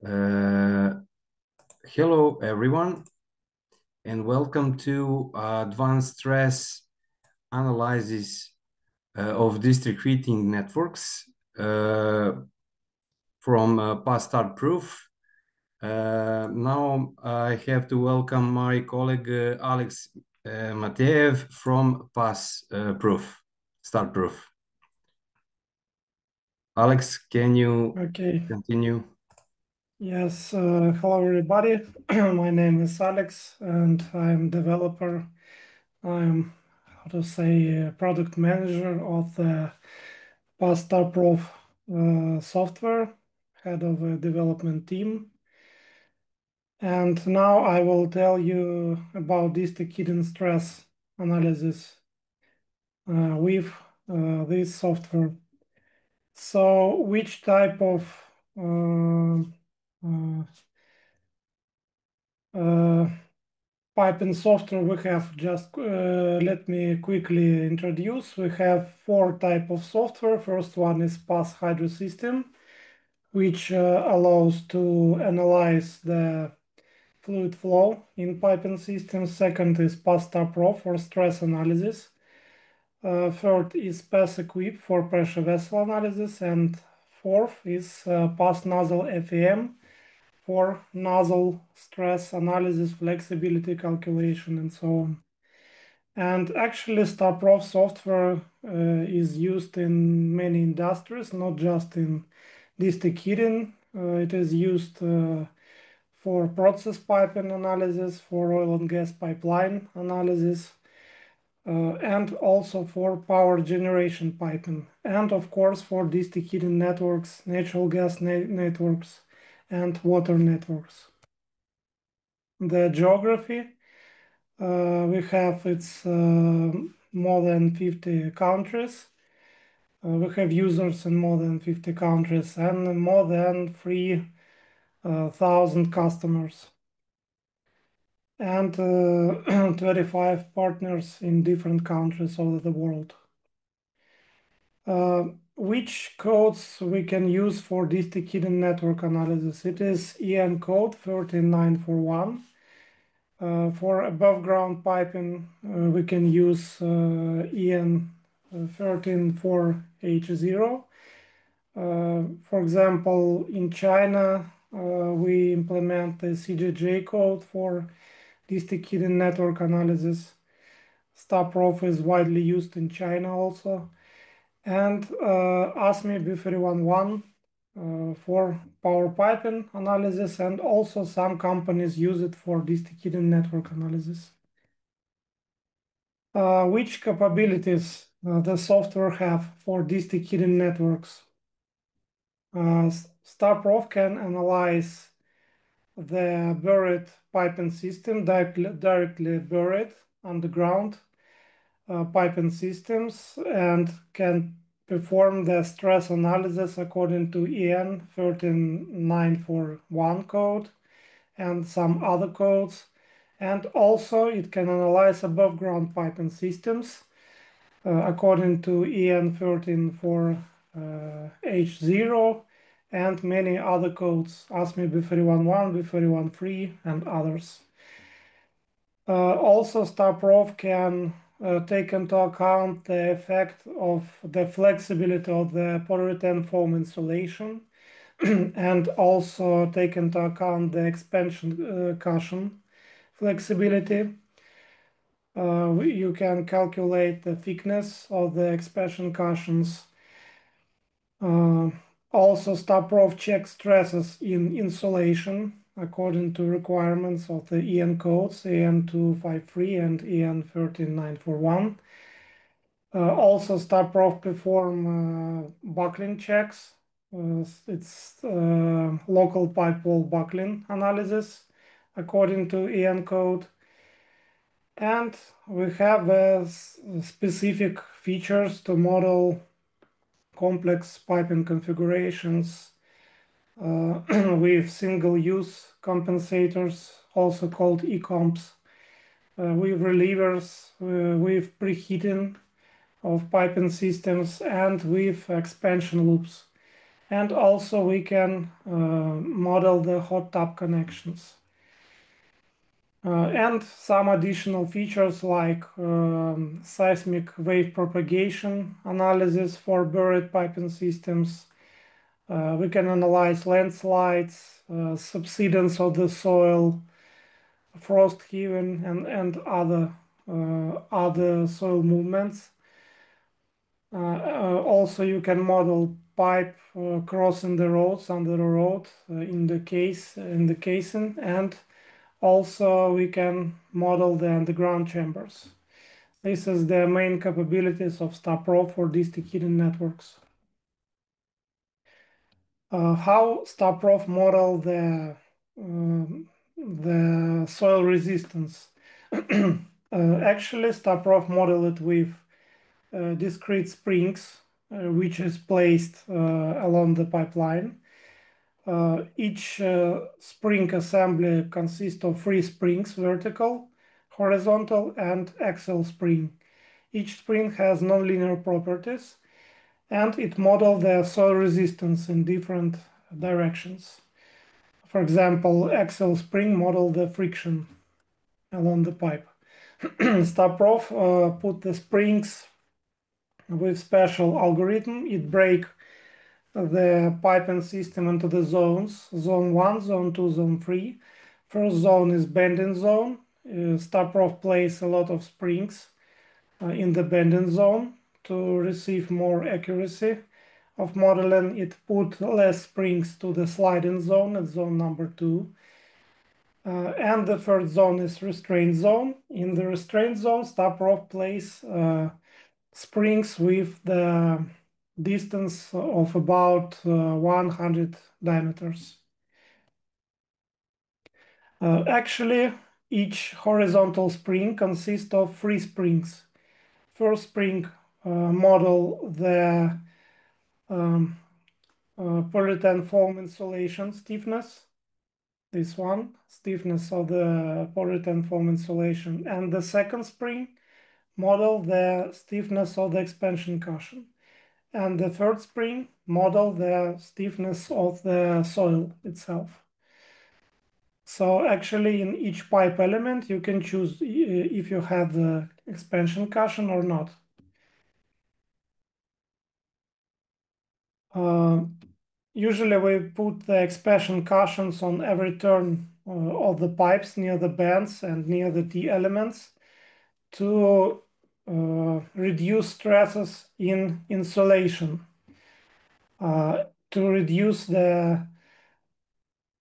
Hello everyone, and welcome to advanced stress analysis of district heating networks from past START-PROF. Now I have to welcome my colleague Alex Mateev from PAS-PROF, START-PROF. Alex, can you continue? Yes, hello everybody. My name is Alex and I'm developer. I'm, product manager of the START-PROF software, head of a development team. And now I will tell you about district heating stress analysis with this software. So which type of Python software we have? Just let me quickly introduce. We have 4 types of software. First one is PAS Hydro System, which allows to analyze the fluid flow in piping systems. Second is PAS START-PROF for stress analysis. Third is PAS Equip for pressure vessel analysis, and fourth is PAS Nozzle FEM for nozzle stress analysis, flexibility calculation, and so on. And actually, START-PROF software is used in many industries, not just in district heating. It is used for process piping analysis, for oil and gas pipeline analysis, and also for power generation piping, and of course for district heating networks, natural gas networks, and water networks. The geography, we have more than 50 countries. We have users in more than 50 countries and more than 3,000 customers and 25 partners in different countries all over the world. Which codes we can use for district heating network analysis? It is EN code 13941. For above ground piping, we can use EN 134H0. For example, in China, we implement the CJJ code for district heating network analysis. START-PROF is widely used in China also. And ASME B311 for power piping analysis, and also some companies use it for district heating network analysis. Which capabilities the software have for district heating networks? START-PROF can analyze the buried piping system, directly buried underground piping systems, and can perform the stress analysis according to EN 13941 code and some other codes. And also it can analyze above ground piping systems according to EN 134H0 and many other codes, ASME B311, B313, and others. Also, START-PROF can take into account the effect of the flexibility of the polyurethane foam insulation and also take into account the expansion cushion flexibility. You can calculate the thickness of the expansion cushions. Also, START-PROF checks stresses in insulation according to requirements of the EN codes, EN 253 and EN 13941. Also, START-PROF perform buckling checks. It's local pipe wall buckling analysis according to EN code. And we have specific features to model complex piping configurations with single-use compensators, also called E-comps, with relievers, with preheating of piping systems, and with expansion loops. And also we can model the hot tub connections. And some additional features like seismic wave propagation analysis for buried piping systems. We can analyze landslides, subsidence of the soil, frost heaving, and other soil movements. Also, you can model pipe crossing the roads under the road in the casing, and also we can model the underground chambers. This is the main capabilities of START-PROF for district heating networks. How START-PROF model the soil resistance? Actually, START-PROF model it with discrete springs, which is placed along the pipeline. Each spring assembly consists of 3 springs: vertical, horizontal, and axial spring. Each spring has nonlinear properties, and it models the soil resistance in different directions. For example, axial spring model the friction along the pipe. START-PROF put the springs with special algorithm. It break the piping system into the zones: zone 1, zone 2, zone 3. First zone is bending zone. START-PROF place a lot of springs in the bending zone to receive more accuracy of modeling. It put less springs to the sliding zone at zone number 2. And the third zone is restraint zone. In the restraint zone, START-PROF place springs with the distance of about 100 diameters. Actually, each horizontal spring consists of 3 springs. First spring model the polyurethane foam insulation stiffness. This one, stiffness of the polyurethane foam insulation. And the second spring model the stiffness of the expansion cushion. And the third spring model the stiffness of the soil itself. So actually in each pipe element you can choose if you have the expansion cushion or not. Usually we put the expansion cushions on every turn of the pipes near the bands and near the T elements to reduce stresses in insulation, to reduce the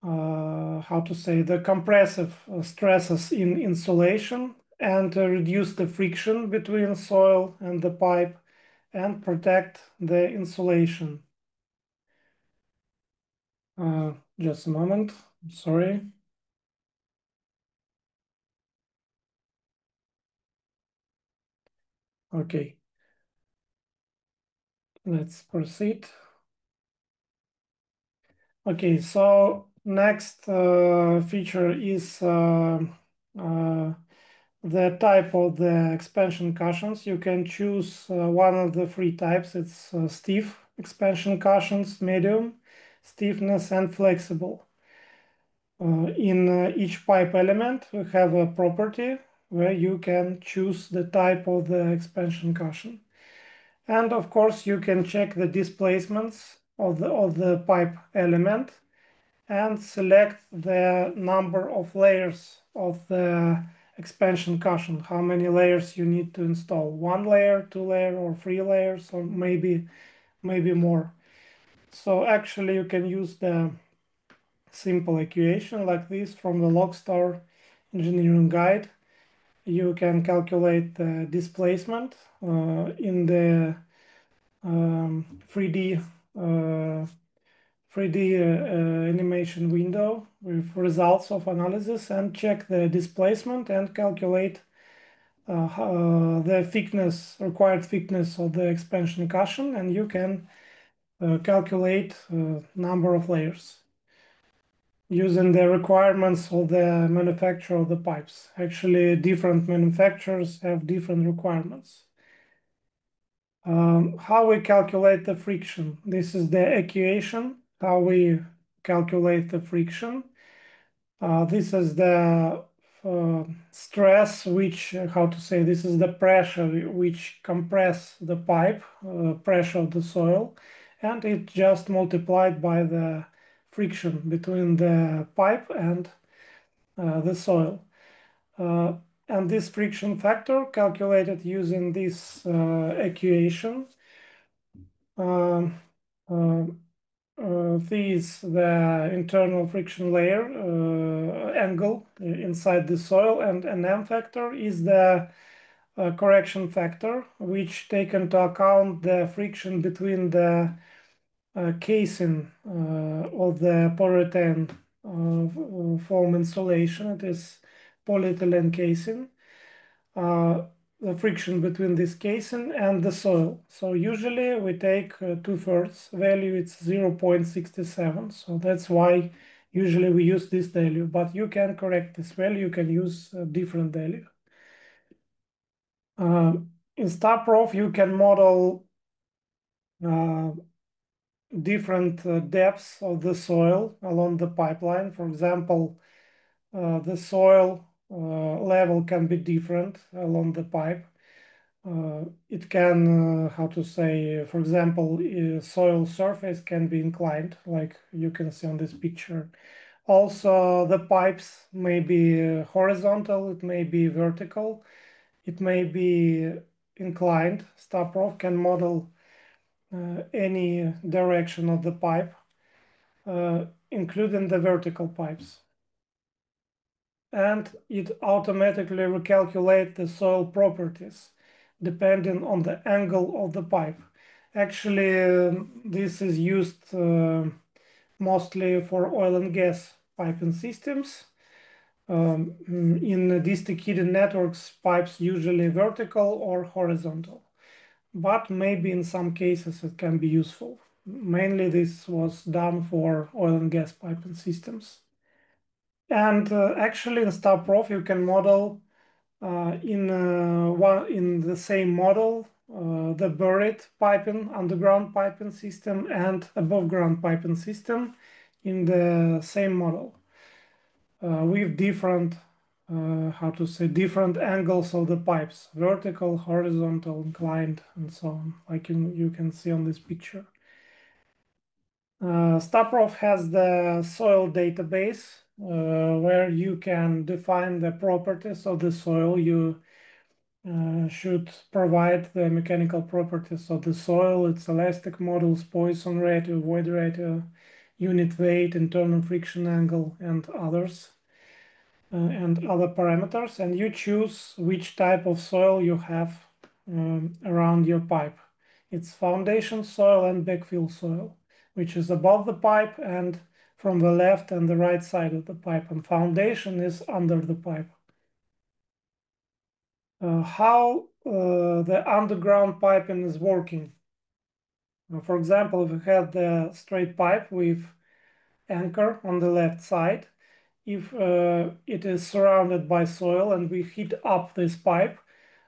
the compressive stresses in insulation, and to reduce the friction between soil and the pipe and protect the insulation. Just a moment, sorry. Okay, let's proceed. Okay, so next feature is the type of the expansion cushions. You can choose one of the 3 types. It's stiff expansion cushions, medium stiffness, and flexible. In each pipe element, we have a property where you can choose the type of the expansion cushion. And of course, you can check the displacements of the pipe element and select the number of layers of the expansion cushion, how many layers you need to install: 1 layer, 2 layer, or 3 layers, or maybe more. So actually you can use the simple equation like this from the Logstar engineering guide. You can calculate the displacement in the 3D animation window with results of analysis, and check the displacement and calculate the required thickness of the expansion cushion, and you can calculate number of layers using the requirements of the manufacturer of the pipes. Actually, different manufacturers have different requirements. How we calculate the friction. This is the equation, how we calculate the friction. This is the stress, which, how to say, this is the pressure which compress the pipe, pressure of the soil, and it just multiplied by the friction between the pipe and the soil. And this friction factor calculated using this equation. This the internal friction layer angle inside the soil, and an M factor is the correction factor, which take into account the friction between the casing of the polyurethane foam insulation. It is polyethylene casing. The friction between this casing and the soil. So usually we take 2/3 value, it's 0.67. So that's why usually we use this value, but you can correct this value, you can use a different value. In START-PROF, you can model different depths of the soil along the pipeline. For example, the soil level can be different along the pipe. It can, how to say, for example, soil surface can be inclined, like you can see on this picture. Also, the pipes may be horizontal, it may be vertical, it may be inclined. START-PROF can model any direction of the pipe, including the vertical pipes. And it automatically recalculates the soil properties depending on the angle of the pipe. Actually, this is used mostly for oil and gas piping systems. In district heating networks, pipes usually vertical or horizontal, but maybe in some cases it can be useful. Mainly this was done for oil and gas piping systems. And actually in START-PROF you can model in the same model the buried piping, underground piping system and above ground piping system in the same model with different how to say, different angles of the pipes, vertical, horizontal, inclined, and so on, like you can see on this picture. START-PROF has the soil database where you can define the properties of the soil. You should provide the mechanical properties of the soil, its elastic modulus, Poisson ratio, void ratio, unit weight, internal friction angle, and others, and other parameters. And you choose which type of soil you have around your pipe. It's foundation soil and backfill soil, which is above the pipe and from the left and the right side of the pipe, and foundation is under the pipe. How the underground piping is working. For example, if we have the straight pipe with anchor on the left side, if it is surrounded by soil and we heat up this pipe,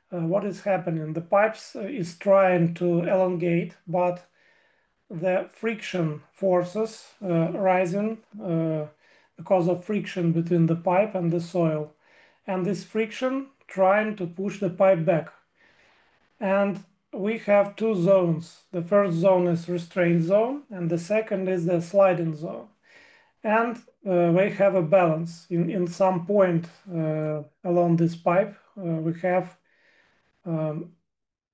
what is happening? The pipes is trying to elongate, but the friction forces rising because of friction between the pipe and the soil, and this friction trying to push the pipe back. And we have two zones. The first zone is restraint zone and the second is the sliding zone. And we have a balance in some point along this pipe. We have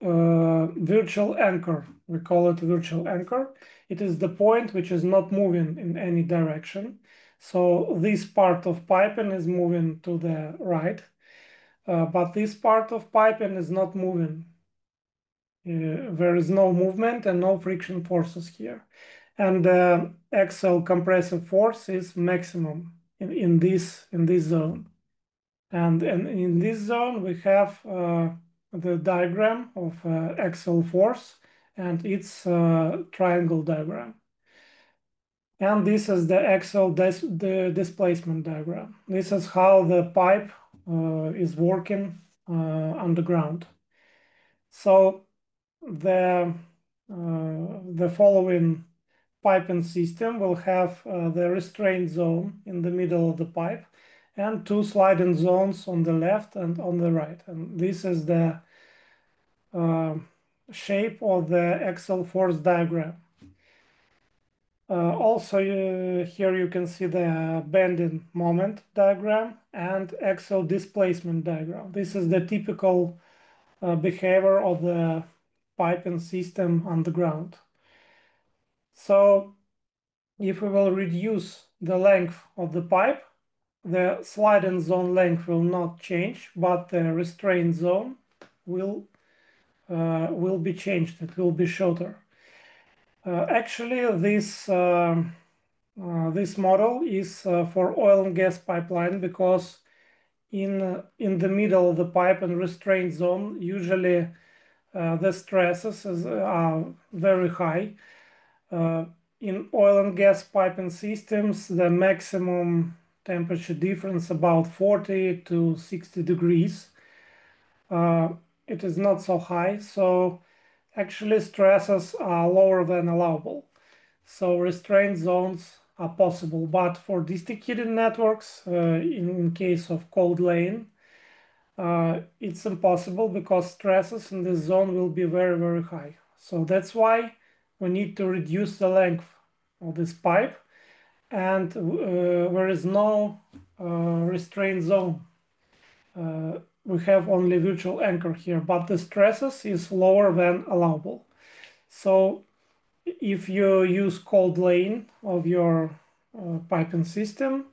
virtual anchor. We call it virtual anchor. It is the point which is not moving in any direction. So this part of piping is moving to the right, but this part of piping is not moving. There is no movement and no friction forces here. And the axial compressive force is maximum in this zone. And in this zone, we have the diagram of axial force and its triangle diagram. And this is the axial the displacement diagram. This is how the pipe is working underground. So the following piping system will have the restraint zone in the middle of the pipe and two sliding zones on the left and on the right. And this is the shape of the axial force diagram. Also, here you can see the bending moment diagram and axial displacement diagram. This is the typical behavior of the piping system underground. So if we will reduce the length of the pipe, the sliding zone length will not change, but the restraint zone will be changed. It will be shorter. Actually, this model is for oil and gas pipeline because in the middle of the pipe and restraint zone, usually the stresses are very high. In oil and gas piping systems, the maximum temperature difference about 40 to 60 degrees. It is not so high, so actually stresses are lower than allowable. So restraint zones are possible, but for district heating networks, in case of cold lane, it's impossible because stresses in this zone will be very, very high. So that's why we need to reduce the length of this pipe, and there is no restraint zone. We have only virtual anchor here, but the stresses is lower than allowable. So if you use cold lane of your piping system,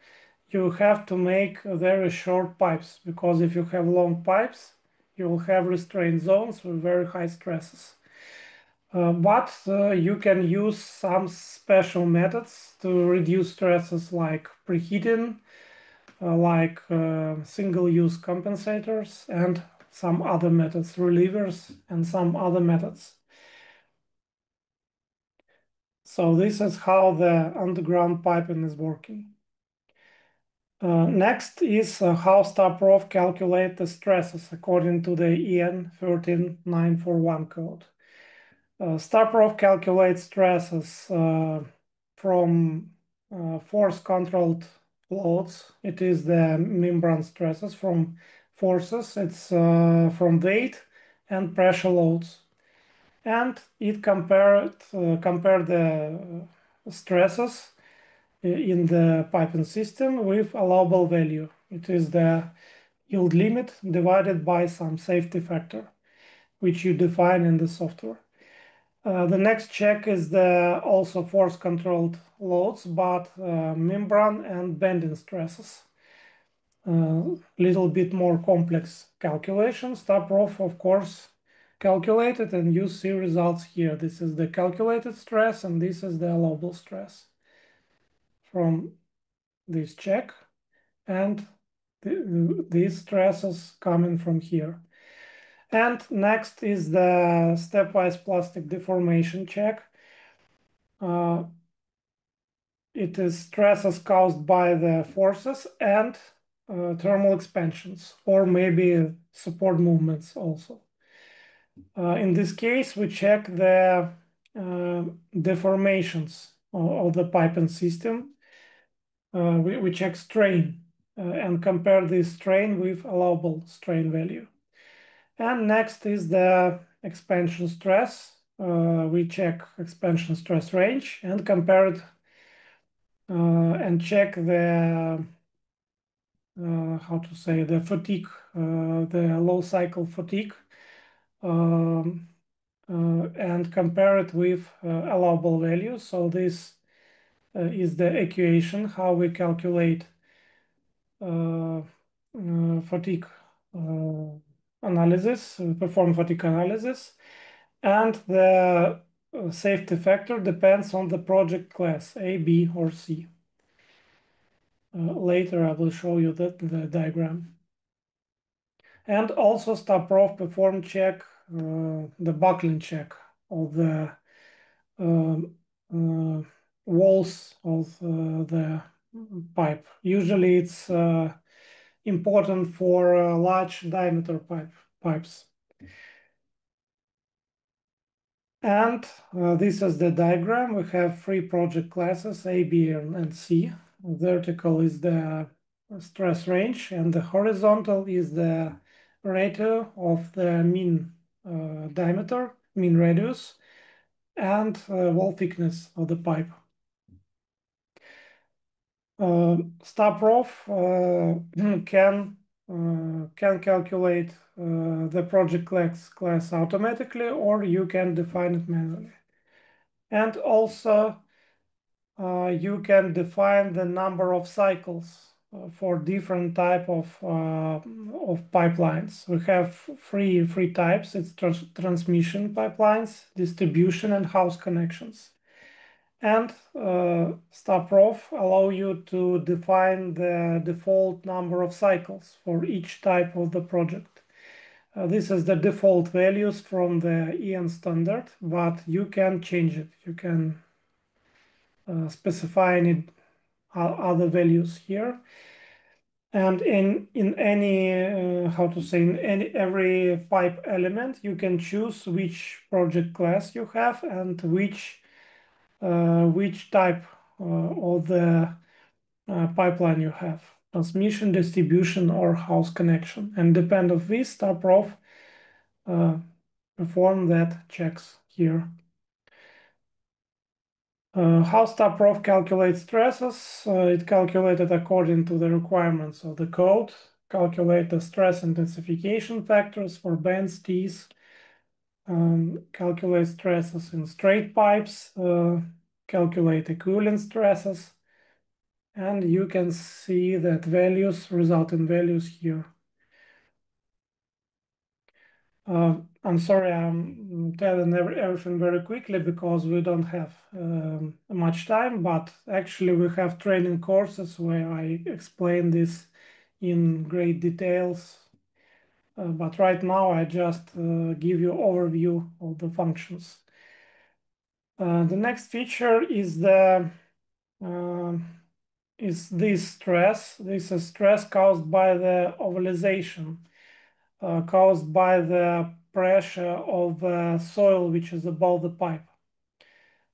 you have to make very short pipes, because if you have long pipes, you will have restraint zones with very high stresses. But you can use some special methods to reduce stresses, like preheating, like single-use compensators, and some other methods, relievers, and some other methods. So this is how the underground piping is working. Next is how START-PROF calculate the stresses according to the EN 13941 code. START-PROF calculates stresses from force-controlled loads. It is the membrane stresses from forces. It's from weight and pressure loads. And it compared the stresses in the piping system with allowable value. It is the yield limit divided by some safety factor, which you define in the software. The next check is the also force-controlled loads, but membrane and bending stresses. Little bit more complex calculations. START-PROF, of course, calculated, and you see results here. This is the calculated stress, and this is the allowable stress from this check, and these stresses coming from here. And next is the stepwise plastic deformation check. It is stresses caused by the forces and thermal expansions, or maybe support movements also. In this case, we check the deformations of the piping system. We check strain and compare this strain with allowable strain value. And next is the expansion stress. We check expansion stress range and compare it and check the how to say, the fatigue, the low cycle fatigue, and compare it with allowable values. So this is the equation how we calculate fatigue analysis, perform fatigue analysis, and the safety factor depends on the project class A, B, or C. Later I will show you the diagram. And also START-PROF perform check, the buckling check of the walls of the pipe. Usually it's important for large diameter pipes. And this is the diagram. We have three project classes, A, B, and C. Vertical is the stress range, and the horizontal is the ratio of the mean diameter, mean radius, and wall thickness of the pipe. START-PROF can calculate the project class automatically, or you can define it manually. And also, you can define the number of cycles for different type of pipelines. We have three types. It's transmission pipelines, distribution, and house connections. And START-PROF allow you to define the default number of cycles for each type of the project. This is the default values from the EN standard, but you can change it. You can specify any other values here. And in any every pipe element, you can choose which project class you have and which type of the pipeline you have, transmission, distribution, or house connection. And depend of this, START-PROF perform that checks here. How START-PROF calculates stresses? It calculated according to the requirements of the code, calculate the stress intensification factors for bends, tees, calculate stresses in straight pipes, calculate equivalent stresses, and you can see that values result in values here. I'm sorry, I'm telling everything very quickly because we don't have much time, but actually we have training courses where I explain this in great details. But right now I just give you overview of the functions. The next feature is this stress. This is stress caused by the ovalization. Caused by the pressure of the soil which is above the pipe.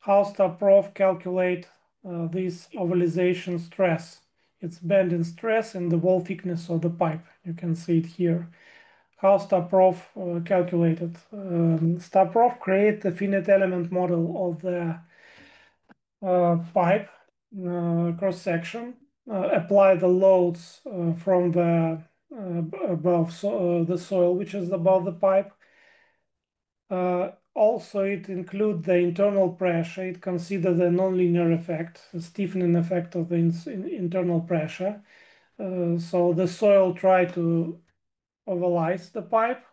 How START-PROF calculate this ovalization stress? It's bending stress in the wall thickness of the pipe. You can see it here. How START-PROF calculated? START-PROF create the finite element model of the pipe cross section, apply the loads from the above the soil which is above the pipe. Also, it includes the internal pressure. It considers the nonlinear effect, the stiffening effect of the internal pressure. So the soil try to ovalize the pipe,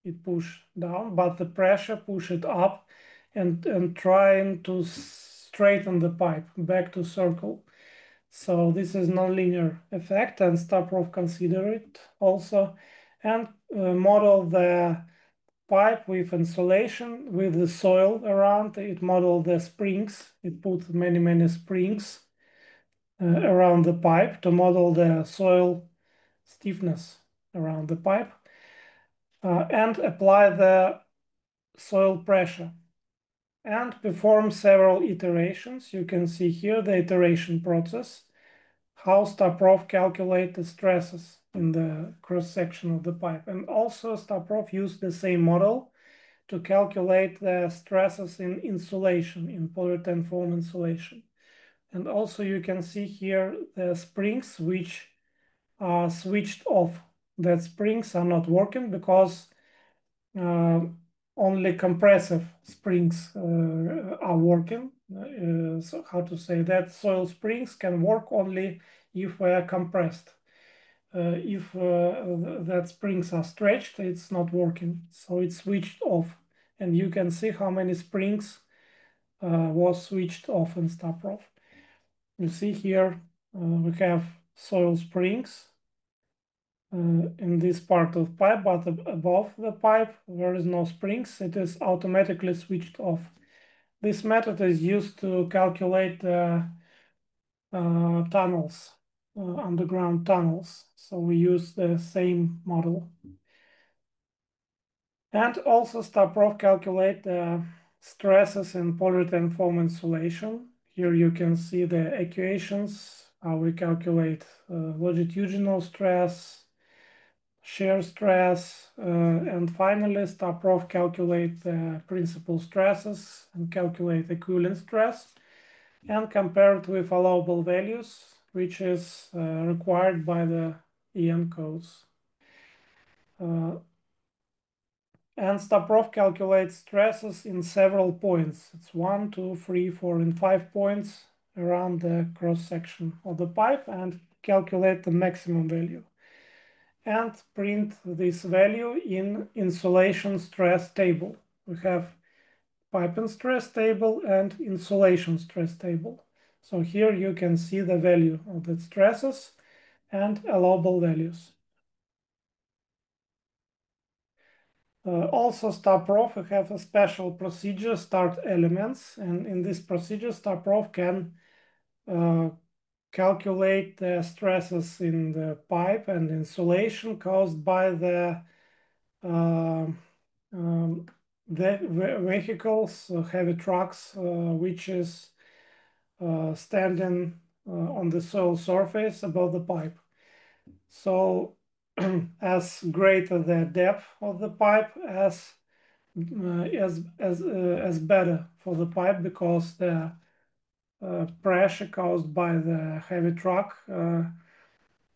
it push down, but the pressure push it up and trying to straighten the pipe back to circle. So this is nonlinear effect, and START-PROF consider it also, and model the pipe with insulation with the soil around. It model the springs. It put many springs around the pipe to model the soil stiffness around the pipe and apply the soil pressure and perform several iterations. You can see here the iteration process, how START-PROF calculate the stresses in the cross-section of the pipe. And also START-PROF used the same model to calculate the stresses in insulation, in polyurethane foam insulation. And also you can see here the springs which are switched off. That springs are not working because only compressive springs are working. So how to say that? Soil springs can work only if they are compressed. If that springs are stretched, it's not working. So it's switched off. And you can see how many springs was switched off in START-PROF. You see here we have soil springs in this part of pipe, but above the pipe there is no springs. It is automatically switched off. This method is used to calculate the tunnels, underground tunnels. So we use the same model. And also START-PROF calculate the stresses in polyurethane foam insulation. Here you can see the equations, how we calculate longitudinal stress, shear stress, and finally START-PROF calculate the principal stresses and calculate equivalent stress and compare it with allowable values, which is required by the EN codes. And START-PROF calculates stresses in several points. It's 1, 2, 3, 4, and 5 points around the cross-section of the pipe and calculate the maximum value. And print this value in insulation stress table. We have piping stress table and insulation stress table. So here you can see the value of the stresses and allowable values. Also, START-PROF we have a special procedure, start elements, and in this procedure, START-PROF can calculate the stresses in the pipe and insulation caused by the vehicles, heavy trucks, which is standing on the soil surface above the pipe. So as greater the depth of the pipe, as better for the pipe, because the pressure caused by the heavy truck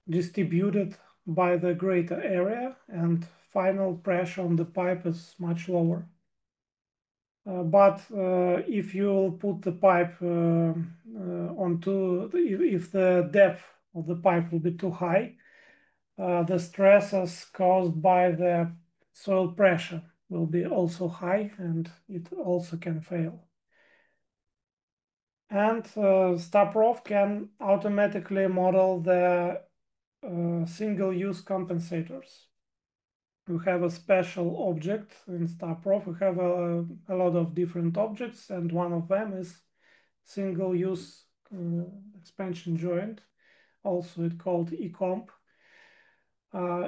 distributed by the greater area, and final pressure on the pipe is much lower. But if you put the pipe if the depth of the pipe will be too high, the stresses caused by the soil pressure will be also high, and it also can fail. And START-PROF can automatically model the single-use compensators. We have a special object in START-PROF. We have a lot of different objects, and one of them is single-use expansion joint, also it's called eComp.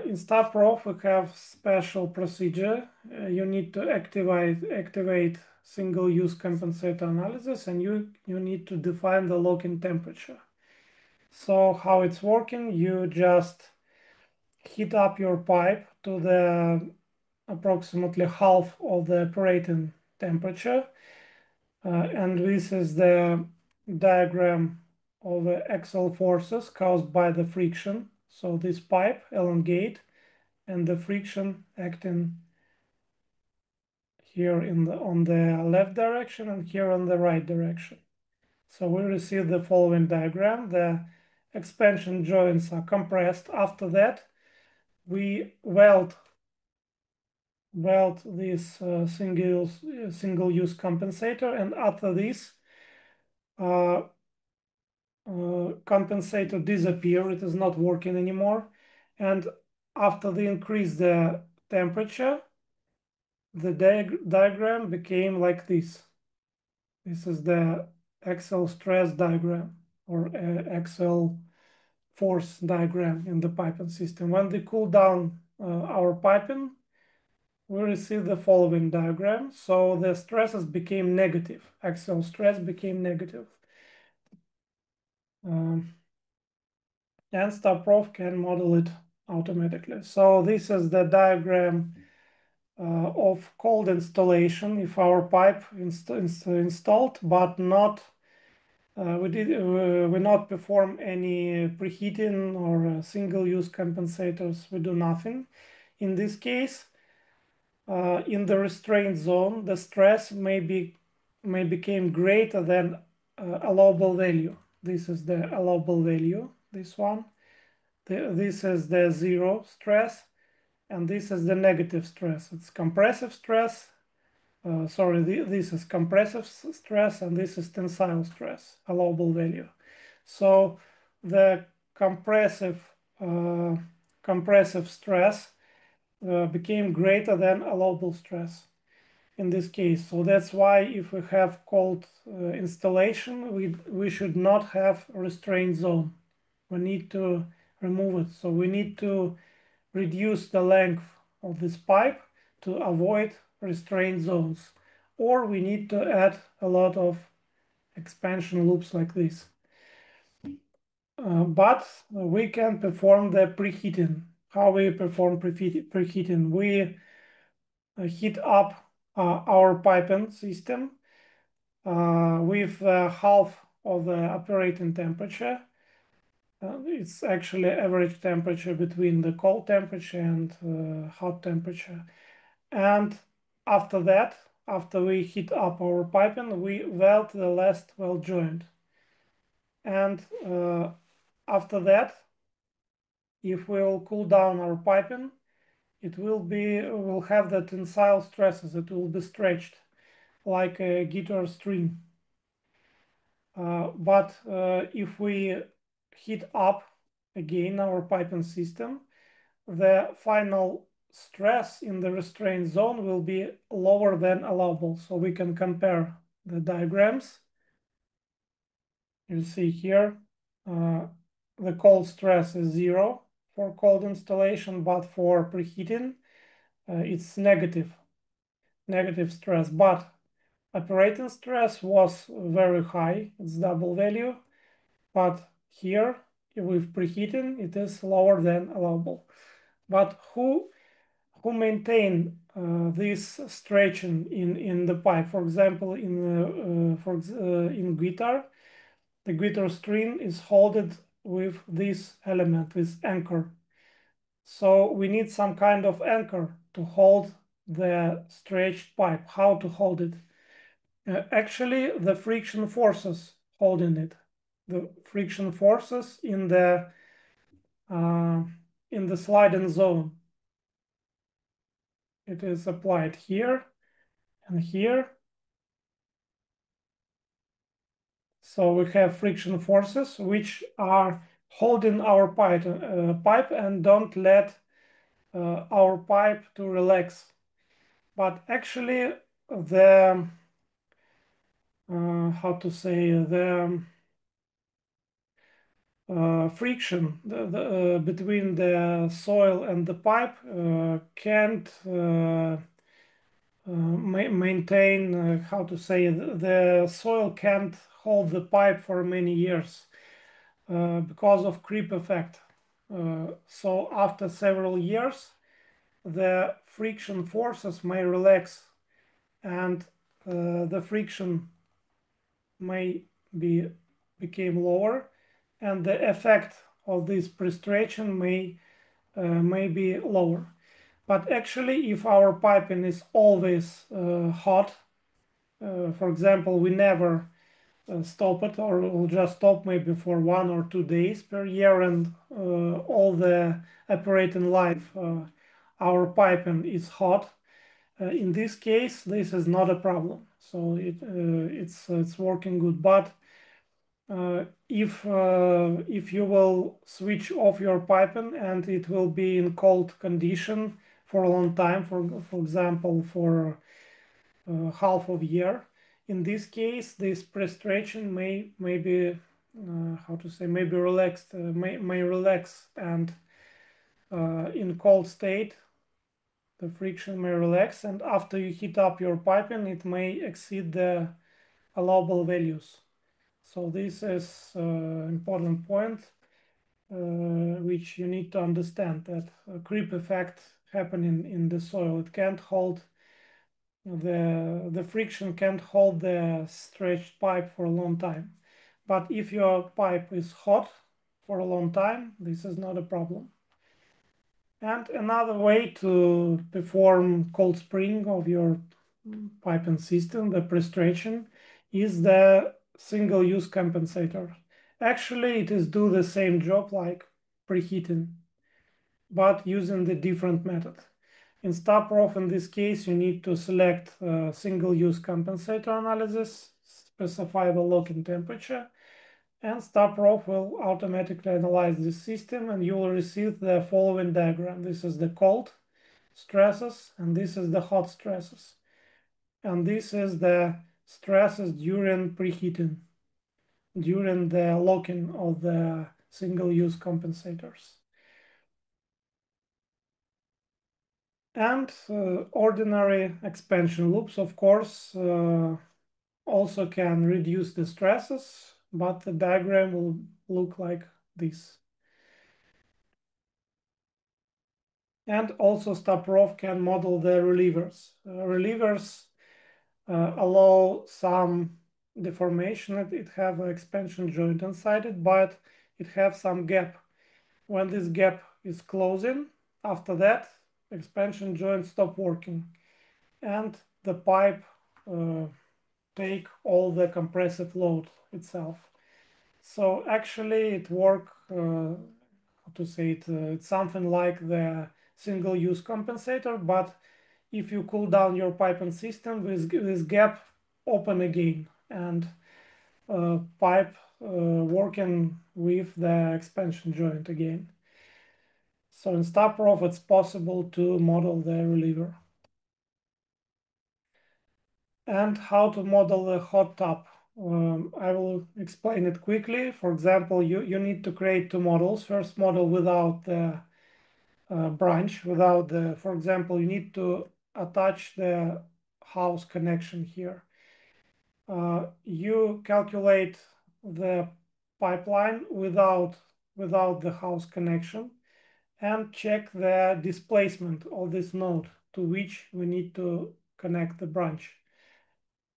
In START-PROF we have special procedure. You need to activate single-use compensator analysis, and you need to define the lock-in temperature. So how it's working, you just heat up your pipe to the approximately half of the operating temperature, and this is the diagram of the axial forces caused by the friction. So this pipe elongate, and the friction acting here on the left direction and here on the right direction. So we receive the following diagram. The expansion joints are compressed. After that, we weld this single-use compensator, and after this compensator disappear, it is not working anymore, and after they increase the temperature, the diagram became like this. This is the axial stress diagram, or axial force diagram in the piping system. When they cool down our piping, we receive the following diagram. So the stresses became negative. Axial stress became negative. And START-PROF can model it automatically. So this is the diagram of cold installation if our pipe installed, but not we not perform any preheating or single-use compensators. We do nothing. In this case, in the restraint zone, the stress may become greater than allowable value. This is the allowable value, this one. This is the zero stress, and this is the negative stress. It's compressive stress. This is compressive stress, and this is tensile stress, allowable value. So the compressive stress became greater than allowable stress in this case. So that's why if we have cold installation, we should not have a restraint zone. We need to remove it. So we need to reduce the length of this pipe to avoid restraint zones. or we need to add a lot of expansion loops like this. But we can perform the preheating. How we perform preheating? We heat up our piping system with half of the operating temperature. It's actually average temperature between the cold temperature and hot temperature. And after that, after we heat up our piping, we weld the last weld joint. And after that, if we'll cool down our piping, we'll have the tensile stresses. It will be stretched like a guitar string. But if we heat up again our piping system, the final stress in the restraint zone will be lower than allowable. So we can compare the diagrams. You see here, the cold stress is 0 for cold installation, but for preheating, it's negative stress. But operating stress was very high, it's double value, but here with preheating it is lower than allowable. But who maintain this stretching in the pipe? For example, in guitar, the guitar string is held with this element, this anchor. So we need some kind of anchor to hold the stretched pipe. How to hold it? Actually, the friction forces holding it. The friction forces in the sliding zone. It is applied here and here. So we have friction forces which are holding our pipe and don't let our pipe to relax. But actually, the how to say, the friction between the soil and the pipe can't maintain, how to say, the soil can't hold the pipe for many years because of creep effect. So after several years, the friction forces may relax and the friction may became lower, and the effect of this pre-stretching may be lower. But actually, if our piping is always hot, for example, we never stop it, or we'll just stop maybe for 1 or 2 days per year, and all the operating life our piping is hot. In this case, this is not a problem. So it's working good. But if you will switch off your piping and it will be in cold condition for a long time, for example, for half of year, in this case, this pre-stretching may be how to say, may be relaxed, may relax, and in cold state the friction may relax, and after you heat up your piping it may exceed the allowable values. So this is important point which you need to understand, that a creep effect happening in the soil. It can't hold the friction can't hold the stretched pipe for a long time. But if your pipe is hot for a long time, this is not a problem. And another way to perform cold spring of your piping system, the pre-stretching, is the single-use compensator. Actually, it is do the same job like preheating, but using the different method. In START-PROF, in this case, you need to select single-use compensator analysis, specify the locking temperature, and START-PROF will automatically analyze this system, and you will receive the following diagram. This is the cold stresses, and this is the hot stresses. And this is the stresses during preheating, during the locking of the single-use compensators. And ordinary expansion loops, of course, also can reduce the stresses, but the diagram will look like this. And also START-PROF can model the relievers. Relievers allow some deformation. It have an expansion joint inside it, but it have some gap. When this gap is closing, after that, expansion joint stop working, and the pipe take all the compressive load itself. So actually it work, how to say it, it's something like the single-use compensator, but if you cool down your piping system, this gap open again, and pipe working with the expansion joint again. So in START-PROF it's possible to model the reliever. And how to model the hot tub. I will explain it quickly. For example, you need to create two models. First model without the branch, without the, for example, you need to attach the house connection here. You calculate the pipeline without the house connection and check the displacement of this node to which we need to connect the branch.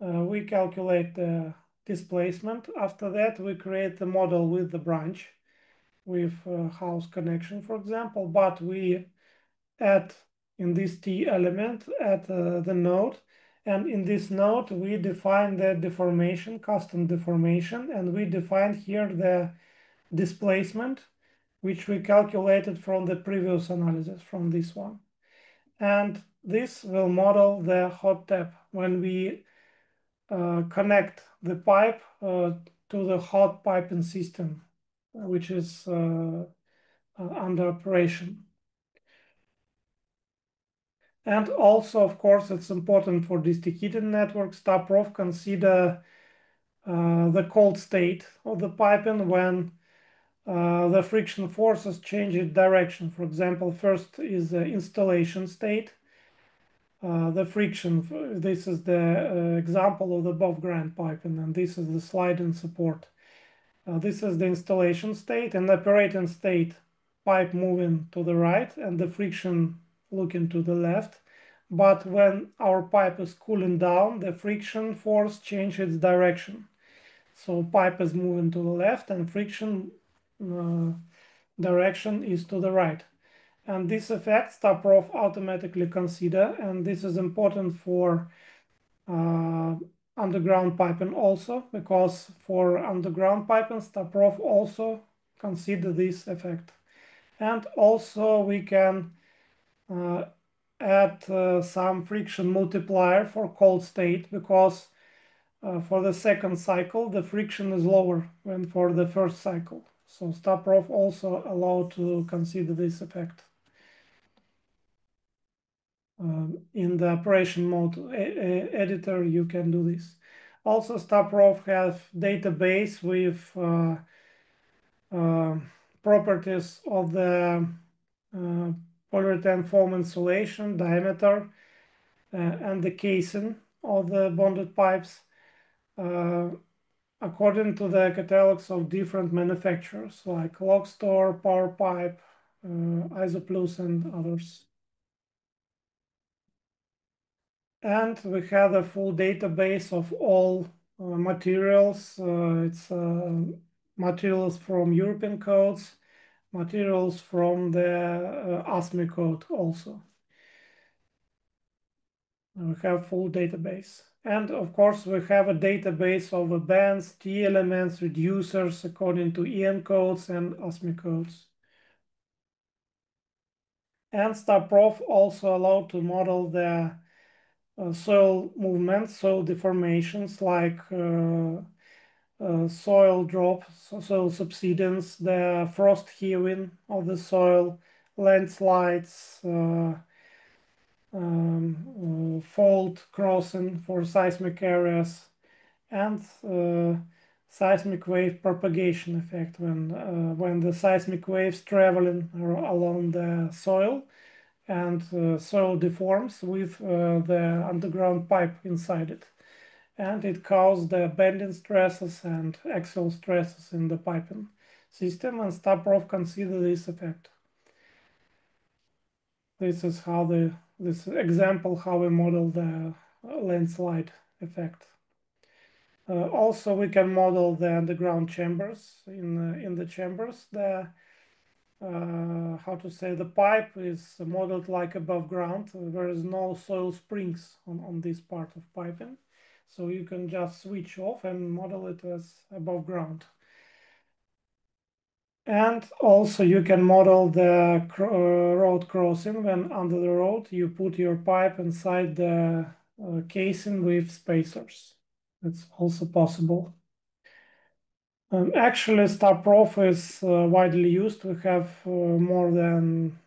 We calculate the displacement. After that, we create the model with the branch, with house connection, for example, but we add in this T element at the node, and in this node we define the deformation, custom deformation, and we define here the displacement, which we calculated from the previous analysis, from this one. And this will model the hot tap when we connect the pipe to the hot piping system, which is under operation. And also, of course, it's important for district heating network. START-PROF consider the cold state of the piping when the friction forces change its direction. For example, first is the installation state. The friction, this is the example of the above ground piping, and this is the sliding support. This is the installation state, and the operating state, pipe moving to the right and the friction looking to the left. But when our pipe is cooling down, the friction force changes its direction. So pipe is moving to the left and friction direction is to the right. And this effect START-PROF automatically consider, and this is important for underground piping also, because for underground piping START-PROF also consider this effect. And also we can add some friction multiplier for cold state, because for the second cycle the friction is lower than for the first cycle. So START-PROF also allow to consider this effect. In the operation mode editor you can do this. Also START-PROF have database with properties of the polyurethane foam insulation, diameter, and the casing of the bonded pipes according to the catalogs of different manufacturers like Logstor, Power Pipe, Isoplus, and others. And we have a full database of all materials. It's materials from European codes, materials from the ASME code also. We have full database. And of course, we have a database of bands, T elements, reducers according to EN codes and ASME codes. And START-PROF also allowed to model the soil movements, soil deformations like soil drop, soil subsidence, the frost heaving of the soil, landslides, fault crossing for seismic areas, and seismic wave propagation effect when the seismic waves traveling along the soil and soil deforms with the underground pipe inside it. And it causes the bending stresses and axial stresses in the piping system, and START-PROF consider this effect. This is how this example how we model the landslide effect. Also, we can model the underground chambers. In the chambers, the how to say, the pipe is modeled like above ground. There is no soil springs on this part of piping, so you can just switch off and model it as above ground. And also you can model the road crossing. When under the road you put your pipe inside the casing with spacers. It's also possible. Actually, START-PROF is widely used. We have more than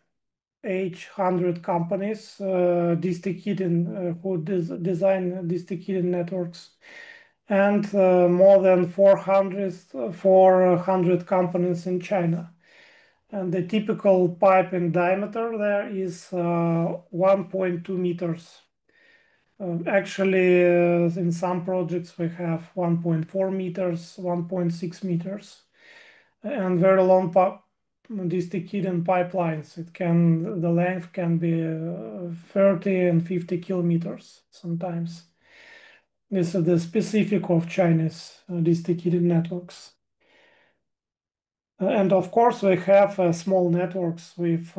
800 companies district heating who design district heating networks, and more than 400 companies in China. And the typical pipe in diameter there is 1.2 meters. Actually, in some projects we have 1.4 meters, 1.6 meters, and very long district heating pipelines. The length can be 30 and 50 kilometers sometimes. This is the specific of Chinese district heating networks. And of course, we have small networks with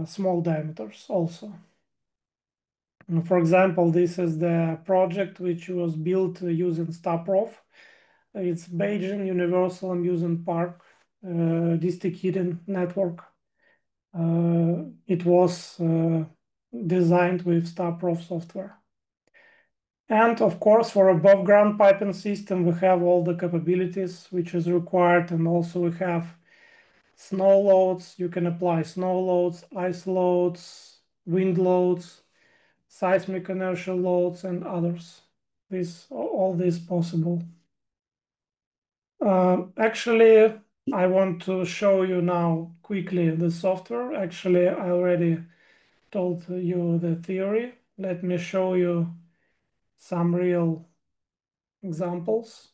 small diameters also. For example, this is the project which was built using START-PROF. It's Beijing Universal Amusement Park district heating network. It was designed with START-PROF software. And of course, for above ground piping system, we have all the capabilities which is required, and also we have snow loads. You can apply snow loads, ice loads, wind loads, seismic inertial loads, and others. All this possible. Actually, I want to show you now quickly the software. Actually, I already told you the theory. Let me show you some real examples.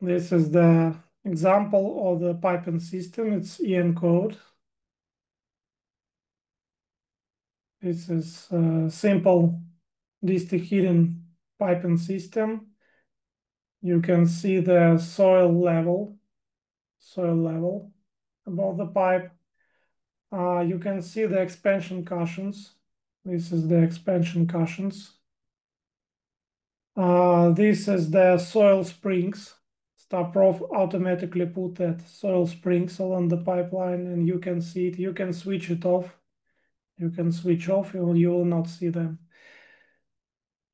This is the example of the piping system. It's EN code. This is a simple district heating piping system. You can see the soil level above the pipe. You can see the expansion cushions. This is the expansion cushions. This is the soil springs. START-PROF automatically put that soil springs along the pipeline, and you can see it. You can switch it off. You can switch off, you will not see them.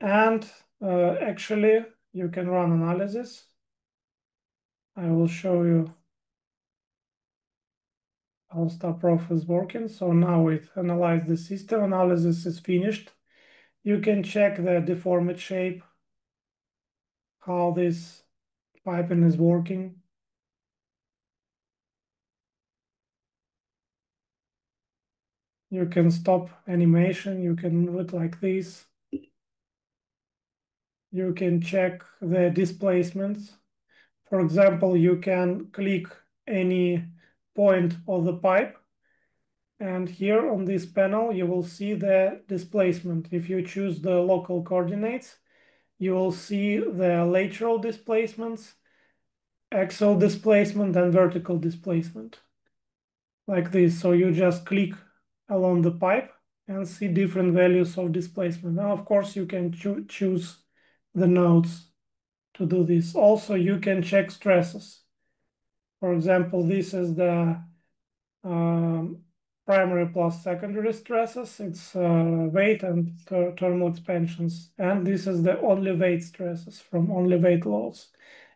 And actually, you can run analysis. I will show you how START-PROF is working. So now it analyzed the system. Analysis is finished. You can check the deformed shape, how this piping is working. You can stop animation. You can move it like this. You can check the displacements. For example, you can click any point of the pipe, and here on this panel you will see the displacement. If you choose the local coordinates, you will see the lateral displacements, axial displacement, and vertical displacement, like this. So you just click along the pipe and see different values of displacement. Now, of course, you can choose the nodes to do this. Also, you can check stresses. For example, this is the primary plus secondary stresses. It's weight and thermal expansions. And this is the only weight stresses from only weight loads.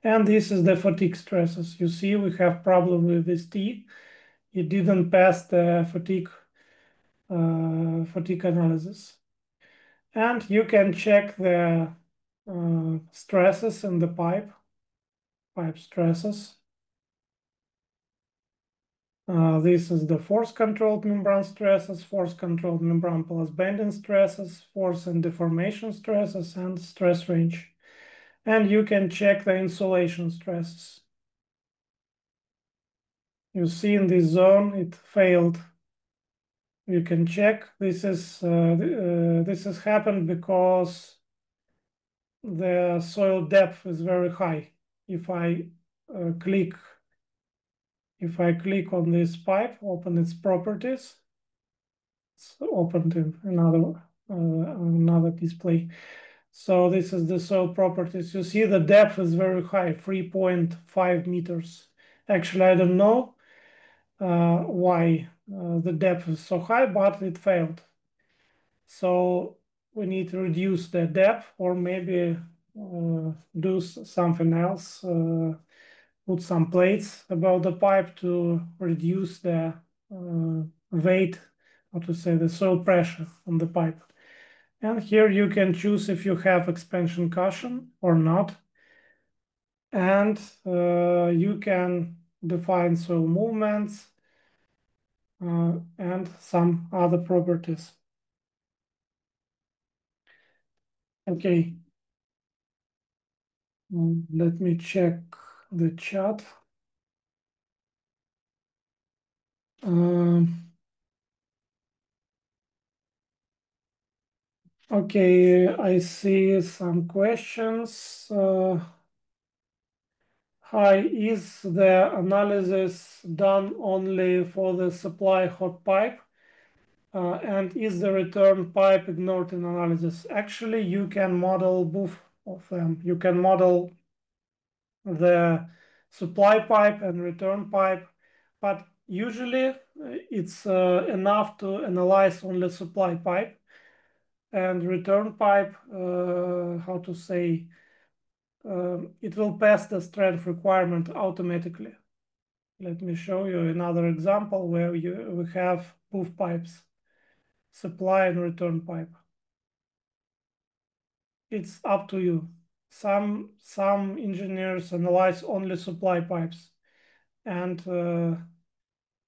And this is the fatigue stresses. You see, we have problem with this T. It didn't pass the fatigue analysis. And you can check the stresses in the pipe stresses. This is the force-controlled membrane stresses, force-controlled membrane plus bending stresses, force and deformation stresses, and stress range. And you can check the insulation stresses. You see in this zone it failed. You can check. This has happened because the soil depth is very high. If I click on this pipe, open its properties, it's opened in another display. So this is the soil properties. You see the depth is very high, 3.5 meters. Actually, I don't know why the depth is so high, but it failed. So we need to reduce the depth, or maybe do something else, put some plates above the pipe to reduce the weight, how to say, the soil pressure on the pipe. And here you can choose if you have expansion cushion or not. And you can define soil movements and some other properties. Okay. Let me check the chat. Okay, I see some questions. Hi, is the analysis done only for the supply hot pipe? And is the return pipe ignored in analysis? Actually, you can model both of them. You can model the supply pipe and return pipe, but usually it's enough to analyze only supply pipe, and return pipe, how to say, it will pass the strength requirement automatically. Let me show you another example where we have both pipes, supply and return pipe. It's up to you. Some engineers analyze only supply pipes and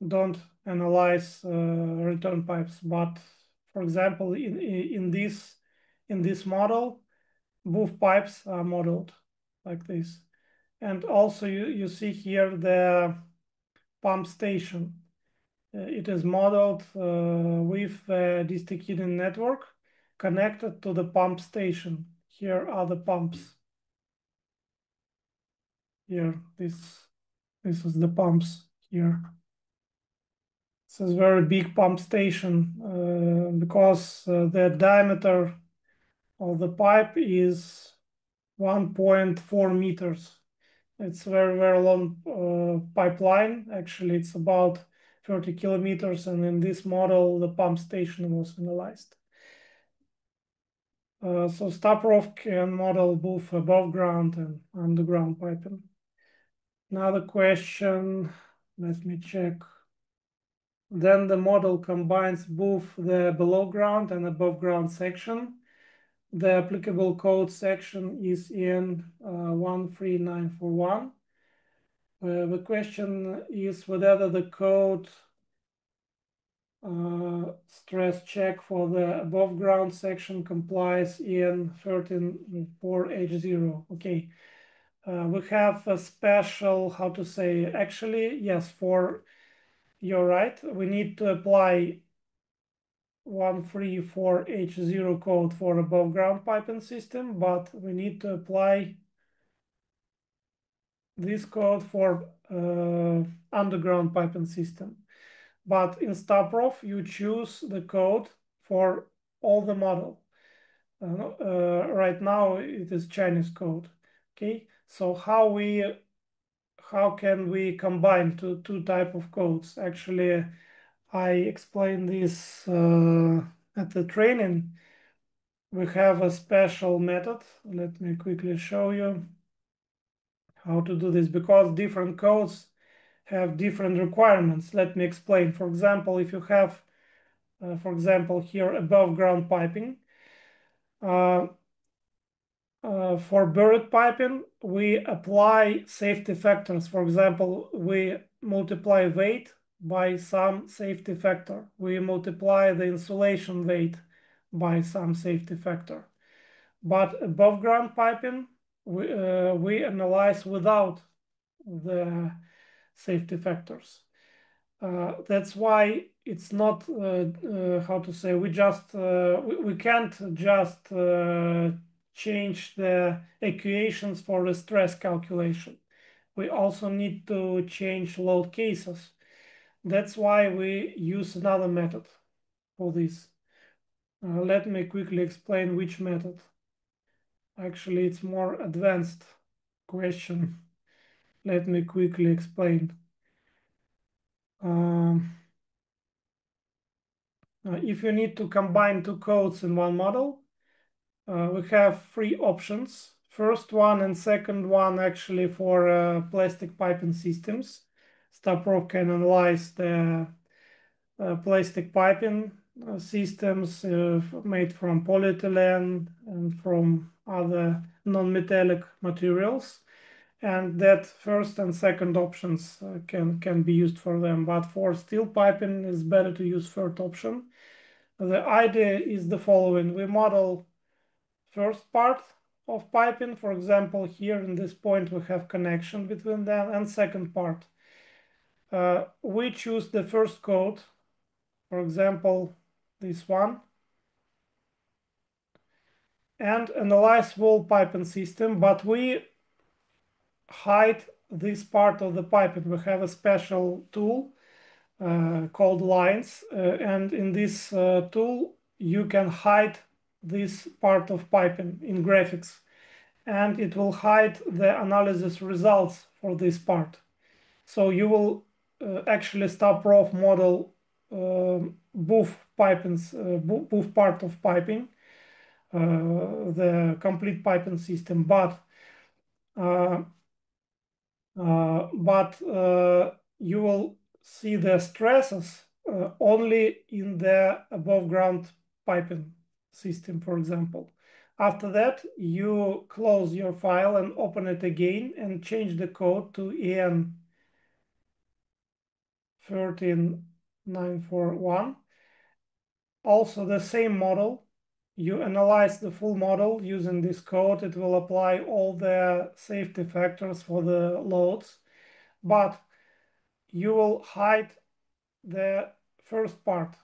don't analyze return pipes. But for example, in this model, both pipes are modeled like this. And also you see here the pump station. It is modeled with a district heating network connected to the pump station. Here are the pumps. Here, this is the pumps here. This is a very big pump station because the diameter of the pipe is 1.4 meters. It's a very, very long pipeline. Actually, it's about 30 kilometers, and in this model, the pump station was analyzed. So START-PROF can model both above ground and underground piping. Another question, let me check. Then the model combines both the below ground and above ground section. The applicable code section is in 13941. The question is whether the code stress check for the above ground section complies in 134H0. Okay. We have a special, how to say, actually, yes, you're right. We need to apply 134H0 code for above ground piping system, but we need to apply this code for underground piping system. But in START-PROF, you choose the code for all the model. Right now, it is Chinese code. Okay, so how can we combine two type of codes? Actually, I explained this at the training. We have a special method. Let me quickly show you how to do this, because different codes have different requirements. Let me explain. For example, if you have, for example, here above ground piping, for buried piping, we apply safety factors. For example, we multiply weight by some safety factor. We multiply the insulation weight by some safety factor. But above ground piping, we analyze without the safety factors. That's why it's not how to say, we can't just change the equations for the stress calculation. We also need to change load cases. That's why we use another method for this. Let me quickly explain which method. Actually, it's more advanced question. Let me quickly explain. If you need to combine two codes in one model, we have three options. First one and second one actually for plastic piping systems. START-PROF can analyze the plastic piping systems made from polyethylene and from other non-metallic materials. And that first and second options can be used for them. But for steel piping, it's better to use third option. The idea is the following. We model first part of piping. For example, here in this point, we have connection between them, and second part. We choose the first code, for example, this one, and analyze whole piping system, but we hide this part of the piping. We have a special tool called lines, and in this tool you can hide this part of piping in graphics, and it will hide the analysis results for this part. So you will actually START-PROF model both pipings, both part of piping, the complete piping system, but you will see the stresses only in the above ground piping system, for example. After that, you close your file and open it again and change the code to EN 13941. Also the same model. You analyze the full model using this code. It will apply all the safety factors for the loads, but you will hide the first part.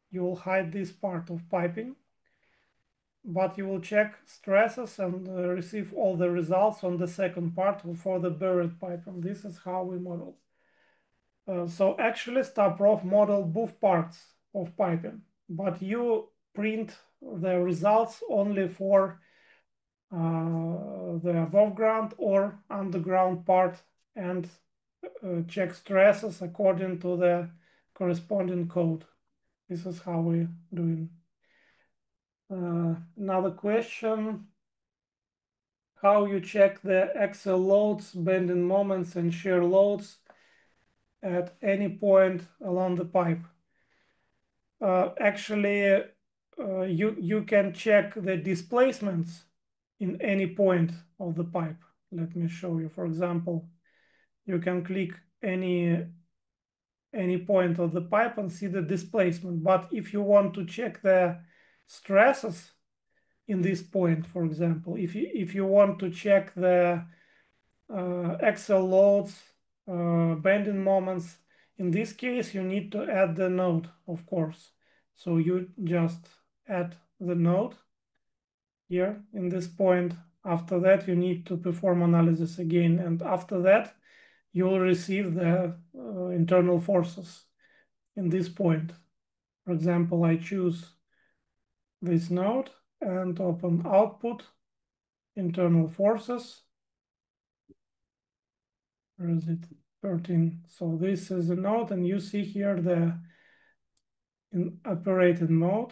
You will hide this part of piping, but you will check stresses and receive all the results on the second part for the buried piping. This is how we model. So actually START-PROF model both parts of piping, but you print the results only for the above ground or underground part and check stresses according to the corresponding code. This is how we're doing. Another question: how you check the axial loads, bending moments, and shear loads at any point along the pipe? Actually, you can check the displacements in any point of the pipe. Let me show you. For example, you can click any point of the pipe and see the displacement. But if you want to check the stresses in this point, for example, if you want to check the axial loads, bending moments, in this case you need to add the node, of course. So you just add the node here in this point. After that, you need to perform analysis again, and after that you will receive the internal forces in this point. For example, I choose this node and open output, internal forces. Where is it? 13. So this is the node, and you see here the in operated mode.